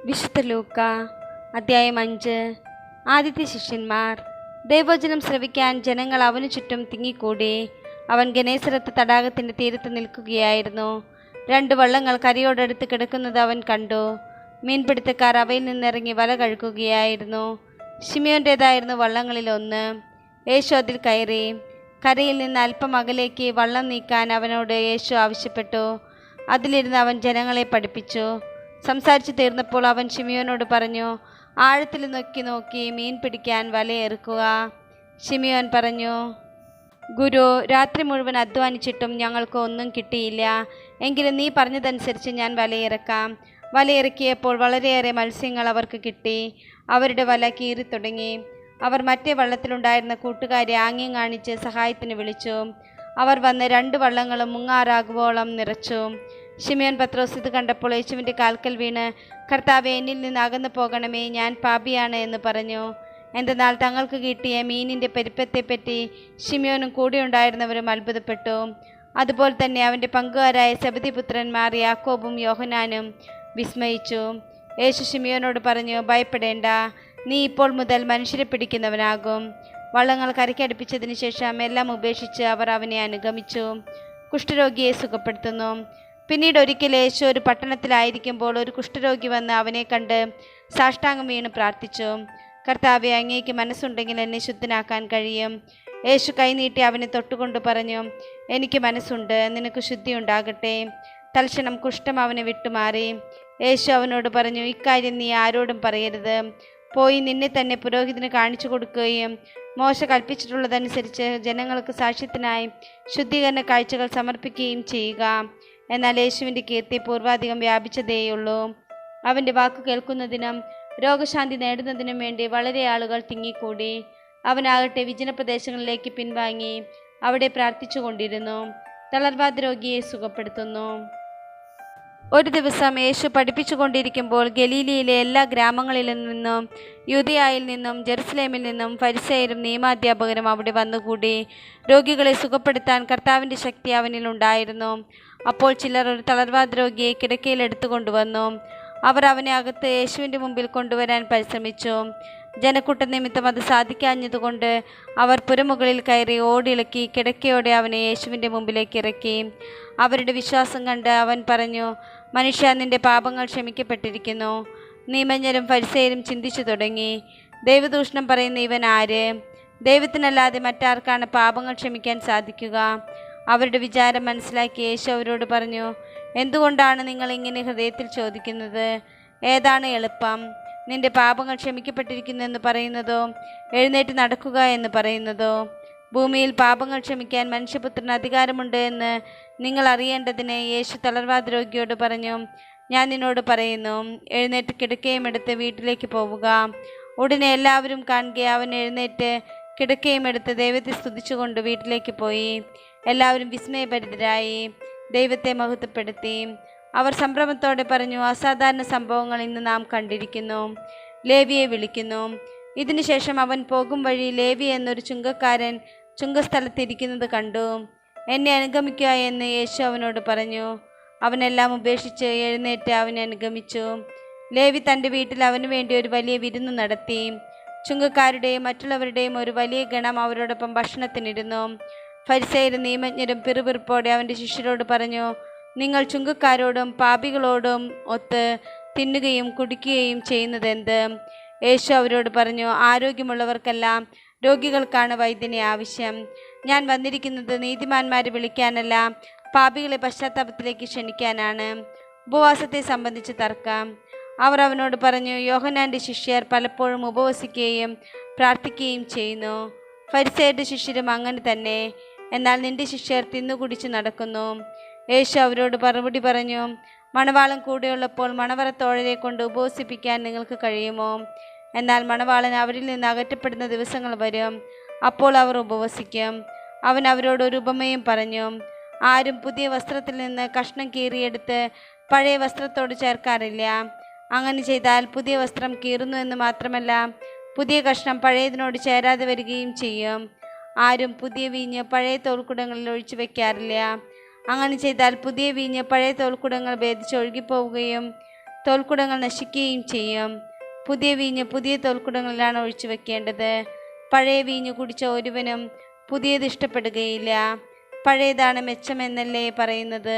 വിശുദ്ധ ലൂക്ക അധ്യായം 5. ആദ്യത്തെ ശിഷ്യന്മാർ. ദൈവവചനം ശ്രവിക്കാൻ ജനങ്ങൾ അവനു ചുറ്റും തിങ്ങിക്കൂടി. അവൻ ഗനേസരത്ത് തടാകത്തിൻ്റെ തീരത്ത് നിൽക്കുകയായിരുന്നു. 2 വള്ളങ്ങൾ കരയോടടുത്ത് കിടക്കുന്നത് അവൻ കണ്ടു. മീൻപിടുത്തക്കാർ അവയിൽ നിന്നിറങ്ങി വല കഴുകുകയായിരുന്നു. ശിമിയോൻ്റേതായിരുന്നു വള്ളങ്ങളിൽ ഒന്ന്. യേശു അതിൽ കയറി. കരയിൽ നിന്ന് അല്പം അകലേക്ക് വള്ളം നീക്കാൻ അവനോട് യേശു ആവശ്യപ്പെട്ടു. അതിലിരുന്ന് അവൻ ജനങ്ങളെ പഠിപ്പിച്ചു. സംസാരിച്ചു തീർന്നപ്പോൾ അവൻ ശിമിയോനോട് പറഞ്ഞു, ആഴത്തിൽ നോക്കി മീൻ പിടിക്കാൻ വലയെറുക്കുക. ശിമിയോൻ പറഞ്ഞു, ഗുരു, രാത്രി മുഴുവൻ അധ്വാനിച്ചിട്ടും ഞങ്ങൾക്ക് ഒന്നും കിട്ടിയില്ല. എങ്കിലും നീ പറഞ്ഞതനുസരിച്ച് ഞാൻ വലയിറക്കാം. വലയിറക്കിയപ്പോൾ വളരെയേറെ മത്സ്യങ്ങൾ അവർക്ക് കിട്ടി. അവരുടെ വല കീറിത്തുടങ്ങി. അവർ മറ്റേ വള്ളത്തിലുണ്ടായിരുന്ന കൂട്ടുകാരെ ആംഗ്യം കാണിച്ച് സഹായത്തിന് വിളിച്ചു. അവർ വന്ന് 2 വള്ളങ്ങളും മുങ്ങാറാകുവോളം നിറച്ചു. ശിമിയോൻ പത്രോസ് ഇത് കണ്ടപ്പോൾ യേശുവിൻ്റെ കാൽക്കൽ വീണ്, കർത്താവേ, എന്നിൽ നിന്ന് അകന്നു പോകണമേ, ഞാൻ പാപിയാണ് എന്ന് പറഞ്ഞു. എന്തെന്നാൽ തങ്ങൾക്ക് കിട്ടിയ മീനിൻ്റെ പെരുപ്പത്തെപ്പറ്റി ശിമിയോനും കൂടെ ഉണ്ടായിരുന്നവരും അത്ഭുതപ്പെട്ടു. അതുപോലെ തന്നെ അവൻ്റെ പങ്കുകാരായ സെബദിപുത്രന്മാർ യാക്കോബും യോഹന്നാനും വിസ്മയിച്ചു. യേശു ശിമിയോനോട് പറഞ്ഞു, ഭയപ്പെടേണ്ട, നീ ഇപ്പോൾ മുതൽ മനുഷ്യരെ പിടിക്കുന്നവനാകും. വള്ളങ്ങൾ കരയ്ക്കടുപ്പിച്ചതിന് ശേഷം എല്ലാം ഉപേക്ഷിച്ച് അവർ അവനെ അനുഗമിച്ചു. കുഷ്ഠരോഗിയെ സുഖപ്പെടുത്തുന്നു. പിന്നീട് ഒരിക്കൽ യേശു ഒരു പട്ടണത്തിലായിരിക്കുമ്പോൾ ഒരു കുഷ്ഠരോഗി വന്ന് അവനെ കണ്ട് സാഷ്ടാംഗം വീണ് പ്രാർത്ഥിച്ചു, കർത്താവേ, അങ്ങേക്ക് മനസ്സുണ്ടെങ്കിൽ എന്നെ ശുദ്ധനാക്കാൻ കഴിയും. യേശു കൈനീട്ടി അവനെ തൊട്ടുകൊണ്ട് പറഞ്ഞു, എനിക്ക് മനസ്സുണ്ട്, നിനക്ക് ശുദ്ധി ഉണ്ടാകട്ടെ. തൽക്ഷണം കുഷ്ഠം അവനെ വിട്ടുമാറി. യേശു അവനോട് പറഞ്ഞു, ഇക്കാര്യം നീ ആരോടും പറയരുത്. പോയി നിന്നെ തന്നെ പുരോഹിതന് കാണിച്ചു കൊടുക്കുകയും മോശ കൽപ്പിച്ചിട്ടുള്ളതനുസരിച്ച് ജനങ്ങൾക്ക് സാക്ഷ്യത്തിനായി ശുദ്ധീകരണ കാഴ്ചകൾ സമർപ്പിക്കുകയും ചെയ്യുക. എന്നാൽ യേശുവിൻ്റെ കീർത്തി പൂർവാധികം വ്യാപിച്ചതേയുള്ളൂ. അവൻ്റെ വാക്കു കേൾക്കുന്നതിനും രോഗശാന്തി നേടുന്നതിനും വേണ്ടി വളരെ ആളുകൾ തിങ്ങിക്കൂടി. അവനാകട്ടെ വിജനപ്രദേശങ്ങളിലേക്ക് പിൻവാങ്ങി അവിടെ പ്രാർത്ഥിച്ചു കൊണ്ടിരുന്നു. തളർവാദ രോഗിയെ സുഖപ്പെടുത്തുന്നു. ഒരു ദിവസം യേശു പഠിപ്പിച്ചു കൊണ്ടിരിക്കുമ്പോൾ ഗലീലിയിലെ എല്ലാ ഗ്രാമങ്ങളിൽ നിന്നും യൂദയായിൽ നിന്നും ജെറുസലേമിൽ നിന്നും ഫരിസേയരും നിയമാധ്യാപകരും അവിടെ വന്നുകൂടി. രോഗികളെ സുഖപ്പെടുത്താൻ കർത്താവിൻ്റെ ശക്തി അവനിൽ ഉണ്ടായിരുന്നു. അപ്പോൾ ചിലർ ഒരു തളർവാദ രോഗിയെ കിടക്കയിൽ എടുത്തുകൊണ്ടുവന്നു. അവർ അവനെ അകത്ത് യേശുവിൻ്റെ മുമ്പിൽ കൊണ്ടുവരാൻ പരിശ്രമിച്ചു. ജനക്കൂട്ട നിമിത്തം അത് സാധിക്കാഞ്ഞതുകൊണ്ട് അവർ പുരമുകളിൽ കയറി ഓടിളക്കി കിടക്കയോടെ അവനെ യേശുവിൻ്റെ മുമ്പിലേക്ക് ഇറക്കി. അവരുടെ വിശ്വാസം കണ്ട് അവൻ പറഞ്ഞു, മനുഷ്യ, നിന്റെ പാപങ്ങൾ ക്ഷമിക്കപ്പെട്ടിരിക്കുന്നു. നിയമജ്ഞരും ഫരിസേയരും ചിന്തിച്ചു തുടങ്ങി, ദൈവദൂഷണം പറയുന്ന ഇവൻ ആര്? ദൈവത്തിനല്ലാതെ മറ്റാർക്കാണ് പാപങ്ങൾ ക്ഷമിക്കാൻ സാധിക്കുക? അവരുടെ വിചാരം മനസ്സിലാക്കി യേശു അവരോട് പറഞ്ഞു, എന്തുകൊണ്ടാണ് നിങ്ങൾ ഇങ്ങനെ ഹൃദയത്തിൽ ചോദിക്കുന്നത്? ഏതാണ് എളുപ്പം, നിന്റെ പാപങ്ങൾ ക്ഷമിക്കപ്പെട്ടിരിക്കുന്നു എന്ന് പറയുന്നതോ എഴുന്നേറ്റ് നടക്കുക എന്ന് പറയുന്നതോ? ഭൂമിയിൽ പാപങ്ങൾ ക്ഷമിക്കാൻ മനുഷ്യപുത്രന് അധികാരമുണ്ട് എന്ന് നിങ്ങൾ അറിയേണ്ടതിന് യേശു തളർവാദ രോഗിയോട് പറഞ്ഞു, ഞാൻ നിന്നോട് പറയുന്നു, എഴുന്നേറ്റ് കിടക്കയും എടുത്ത് വീട്ടിലേക്ക് പോവുക. ഉടനെ എല്ലാവരും കാണുക അവൻ എഴുന്നേറ്റ് കിടക്കയും എടുത്ത് ദൈവത്തെ സ്തുതിച്ചുകൊണ്ട് വീട്ടിലേക്ക് പോയി. എല്ലാവരും വിസ്മയഭരിതരായി ദൈവത്തെ മഹത്വപ്പെടുത്തി. അവർ സംഭ്രമത്തോടെ പറഞ്ഞു, അസാധാരണ സംഭവങ്ങൾ ഇന്ന് നാം കണ്ടിരിക്കുന്നു. ലേവിയെ വിളിക്കുന്നു. ഇതിനുശേഷം അവൻ പോകും വഴി ലേവി എന്നൊരു ചുങ്കക്കാരൻ ചുങ്കസ്ഥലത്തിരിക്കുന്നത് കണ്ടു. എന്നെ അനുഗമിക്കുക എന്ന് യേശു അവനോട് പറഞ്ഞു. അവനെല്ലാം ഉപേക്ഷിച്ച് എഴുന്നേറ്റ് അവനെ അനുഗമിച്ചു. ലേവി തൻ്റെ വീട്ടിൽ അവന് വേണ്ടി ഒരു വലിയ വിരുന്ന് നടത്തി. ചുങ്കക്കാരുടെയും മറ്റുള്ളവരുടെയും ഒരു വലിയ ഗണം അവരോടൊപ്പം ഭക്ഷണത്തിനിരുന്നു. ഫരിസേയരും നിയമജ്ഞരും പിറുപിറുപ്പോടെ അവൻ്റെ ശിഷ്യരോട് പറഞ്ഞു, നിങ്ങൾ ചുങ്കക്കാരോടും പാപികളോടും ഒത്ത് തിന്നുകയും കുടിക്കുകയും ചെയ്യുന്നതെന്ത്? യേശു അവരോട് പറഞ്ഞു, ആരോഗ്യമുള്ളവർക്കെല്ലാം രോഗികൾക്കാണ് വൈദ്യനെ ആവശ്യം. ഞാൻ വന്നിരിക്കുന്നത് നീതിമാന്മാരെ വിളിക്കാനല്ല, പാപികളെ പശ്ചാത്താപത്തിലേക്ക് ക്ഷണിക്കാനാണ്. ഉപവാസത്തെ സംബന്ധിച്ച് തർക്കം. അവർ അവനോട് പറഞ്ഞു, യോഹന്നാൻ്റെ ശിഷ്യർ പലപ്പോഴും ഉപവസിക്കുകയും പ്രാർത്ഥിക്കുകയും ചെയ്യുന്നു. ഫരിസേയരുടെ ശിഷ്യരും അങ്ങനെ തന്നെ. എന്നാൽ നിന്റെ ശിഷ്യർ തിന്നുകുടിച്ച് നടക്കുന്നു. യേശു അവരോട് മറുപടി പറഞ്ഞു, മണവാളൻ കൂടെയുള്ളപ്പോൾ മണവറത്തോഴരെ കൊണ്ട് ഉപവസിപ്പിക്കാൻ നിങ്ങൾക്ക് കഴിയുമോ? എന്നാൽ മണവാളൻ അവരിൽ നിന്ന് അകറ്റപ്പെടുന്ന ദിവസങ്ങൾ വരും, അപ്പോൾ അവർ ഉപവസിക്കും. അവൻ അവരോട് ഒരു ഉപമയും പറഞ്ഞു, ആരും പുതിയ വസ്ത്രത്തിൽ നിന്ന് കഷ്ണം കീറിയെടുത്ത് പഴയ വസ്ത്രത്തോട് ചേർക്കാറില്ല. അങ്ങനെ ചെയ്താൽ പുതിയ വസ്ത്രം കീറുന്നു എന്ന് മാത്രമല്ല, പുതിയ കഷ്ണം പഴയതിനോട് ചേരാതെ വരികയും ചെയ്യും. ആരും പുതിയ വീഞ്ഞ് പഴയ തോൽക്കുടങ്ങളിൽ ഒഴിച്ചു വെക്കാറില്ല. അങ്ങനെ ചെയ്താൽ പുതിയ വീഞ്ഞ് പഴയ തോൽക്കുടങ്ങൾ ഭേദിച്ച് ഒഴുകിപ്പോവുകയും തോൽക്കുടങ്ങൾ നശിക്കുകയും ചെയ്യും. പുതിയ വീഞ്ഞ് പുതിയ തോൽക്കുടങ്ങളിലാണ് ഒഴിച്ചു വെക്കേണ്ടത്. പഴയ വീഞ്ഞ് കുടിച്ച ഒരുവനും പുതിയത് ഇഷ്ടപ്പെടുകയില്ല. പഴയതാണ് മെച്ചമെന്നല്ലേ പറയുന്നത്.